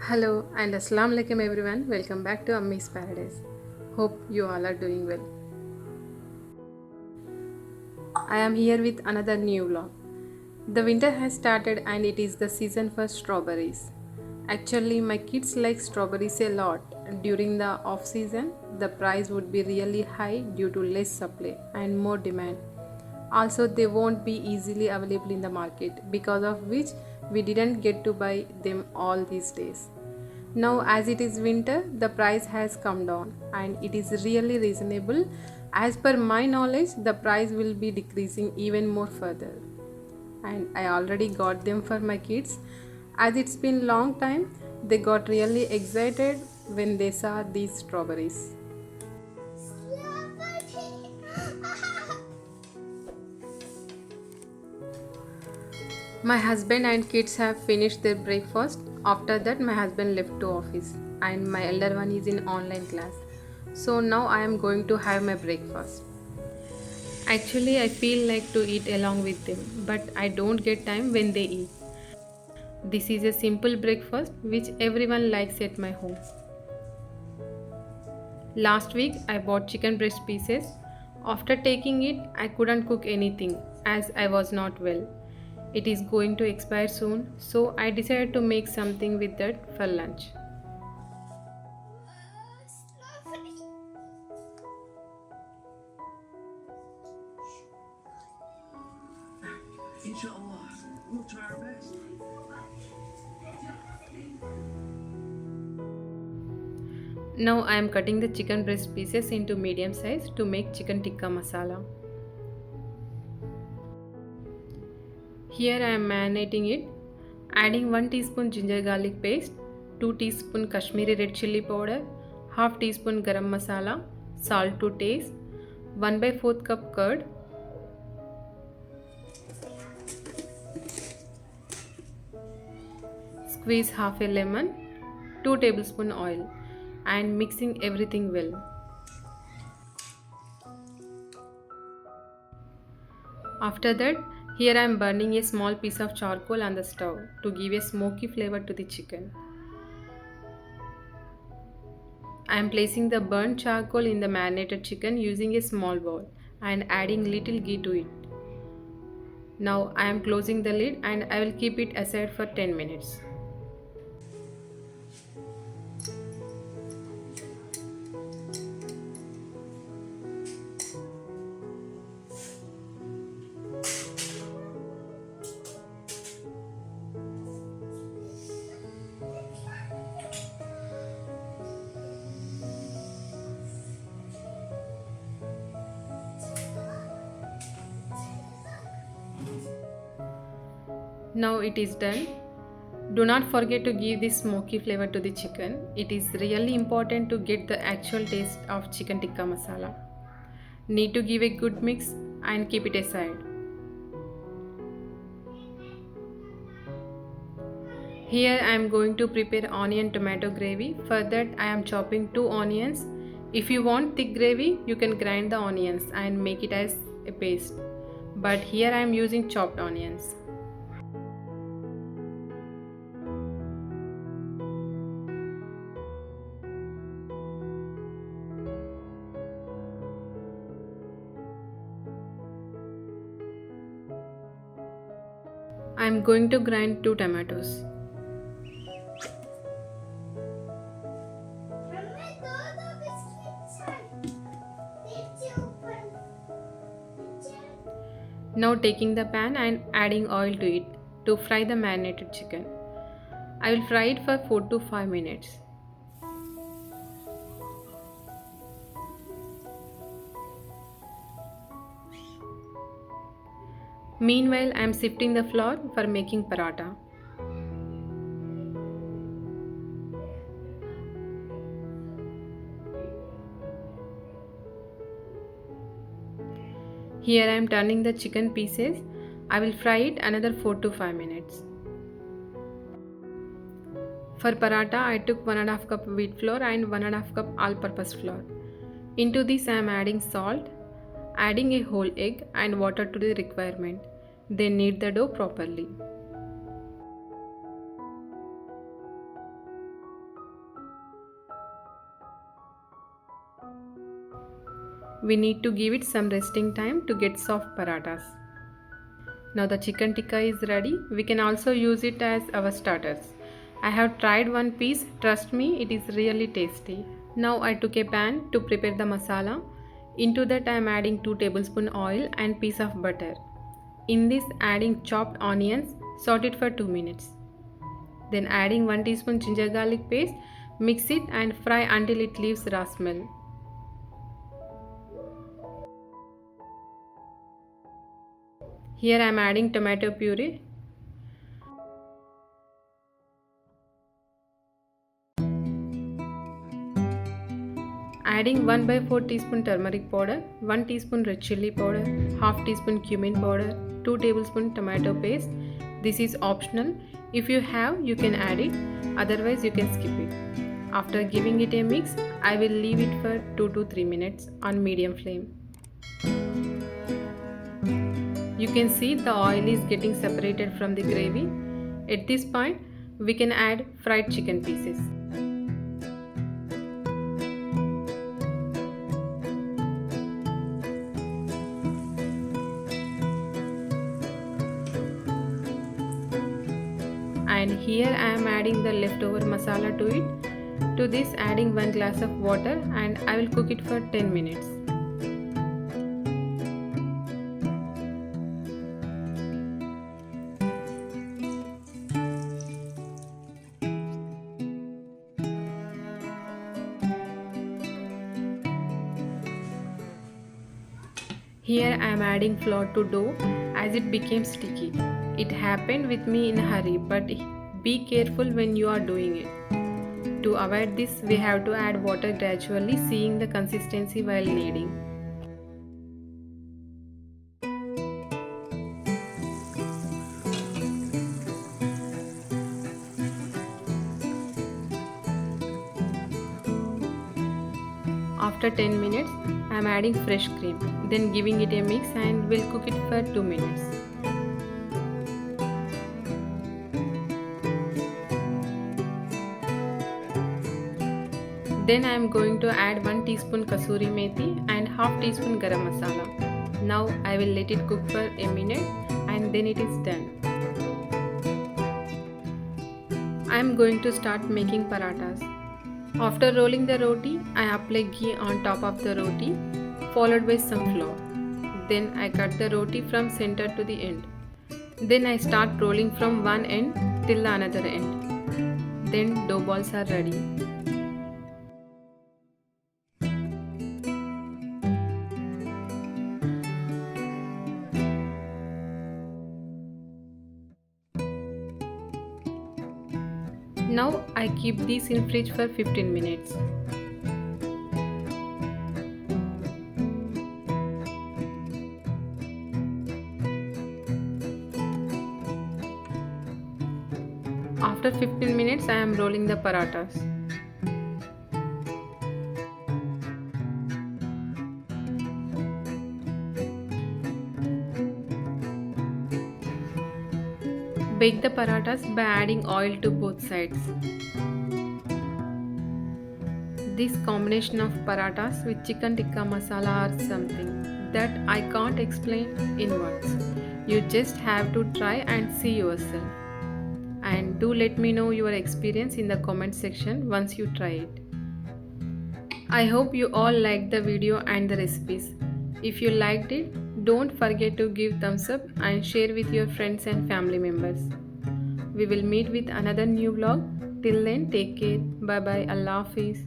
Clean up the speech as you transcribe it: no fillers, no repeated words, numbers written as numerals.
Hello and Assalamu alaikum everyone. Welcome back to Ammi's Paradise. Hope you all are doing well. I am here with another new vlog. The winter has started and it is the season for strawberries. Actually, my kids like strawberries a lot. During the off season, the price would be really high due to less supply and more demand. Also, they won't be easily available in the market, because of which we didn't get to buy them all these days. Now, as it is winter, the price has come down and it is really reasonable. As per my knowledge, the price will be decreasing even more further. And I already got them for my kids. As it's been long time, they got really excited when they saw these strawberries. My husband and kids have finished their breakfast. After that, my husband left to office and my elder one is in online class. So now I am going to have my breakfast. Actually, I feel like to eat along with them, but I don't get time when they eat. This is a simple breakfast which everyone likes at my home. Last week, I bought chicken breast pieces. After taking it, I couldn't cook anything as I was not well. It is going to expire soon, so I decided to make something with that for lunch. Inshallah, we'll try our best. Now I am cutting the chicken breast pieces into medium size to make chicken tikka masala. Here I am marinating it, adding 1 teaspoon ginger garlic paste, 2 teaspoon Kashmiri red chilli powder, half teaspoon garam masala, salt to taste, 1 by 4 cup curd, squeeze half a lemon, 2 tablespoon oil and mixing everything well. After that, here I am burning a small piece of charcoal on the stove to give a smoky flavor to the chicken. I am placing the burnt charcoal in the marinated chicken using a small bowl and adding little ghee to it. Now I am closing the lid and I will keep it aside for 10 minutes. Now it is done. Do not forget to give this smoky flavor to the chicken. It is really important to get the actual taste of chicken tikka masala. Need to give a good mix and keep it aside. Here I am going to prepare onion tomato gravy. For that I am chopping 2 onions. If you want thick gravy, you can grind the onions and make it as a paste. But here I am using chopped onions. I am going to grind 2 tomatoes. Now taking the pan and adding oil to it to fry the marinated chicken. I will fry it for 4 to 5 minutes. Meanwhile, I am sifting the flour for making paratha. Here I am turning the chicken pieces. I will fry it another 4 to 5 minutes. For paratha, I took 1.5 cup wheat flour and 1.5 cup all-purpose flour. Into this I am adding salt, adding a whole egg and water to the requirement. Then knead the dough properly. We need to give it some resting time to get soft paratas. Now the chicken tikka is ready. We can also use it as our starters. I have tried one piece, trust me, it is really tasty. Now I took a pan to prepare the masala. Into that I am adding 2 tablespoon oil and piece of butter. In this adding chopped onions, saute it for 2 minutes. Then adding 1 teaspoon ginger garlic paste, mix it and fry until it leaves raw smell. Here I am adding tomato puree. Adding 1 by 4 teaspoon turmeric powder, 1 teaspoon red chilli powder, half teaspoon cumin powder, 2 tablespoon tomato paste. This is optional. If you have, you can add it. Otherwise, you can skip it. After giving it a mix, I will leave it for 2 to 3 minutes on medium flame. You can see the oil is getting separated from the gravy. At this point, we can add fried chicken pieces. And here I am adding the leftover masala to it. To this adding 1 glass of water and I will cook it for 10 minutes. Here I am adding flour to dough as it became sticky. It happened with me in a hurry, but be careful when you are doing it. To avoid this, we have to add water gradually, seeing the consistency while kneading. After 10 minutes, I am adding fresh cream, then giving it a mix and will cook it for 2 minutes. Then I am going to add 1 teaspoon kasuri methi and half teaspoon garam masala. Now I will let it cook for a minute and then it is done. I am going to start making paratas. After rolling the roti, I apply ghee on top of the roti, followed by some flour. Then I cut the roti from center to the end. Then I start rolling from one end till another end. Then dough balls are ready. Now I keep these in fridge for 15 minutes. After 15 minutes I am rolling the paratas. Bake the paratas by adding oil to both sides. This combination of paratas with chicken tikka masala are something that I can't explain in words. You just have to try and see yourself. And do let me know your experience in the comment section once you try it. I hope you all liked the video and the recipes. If you liked it, don't forget to give thumbs up and share with your friends and family members. We will meet with another new vlog. Till then, take care. Bye bye. Allah Hafiz.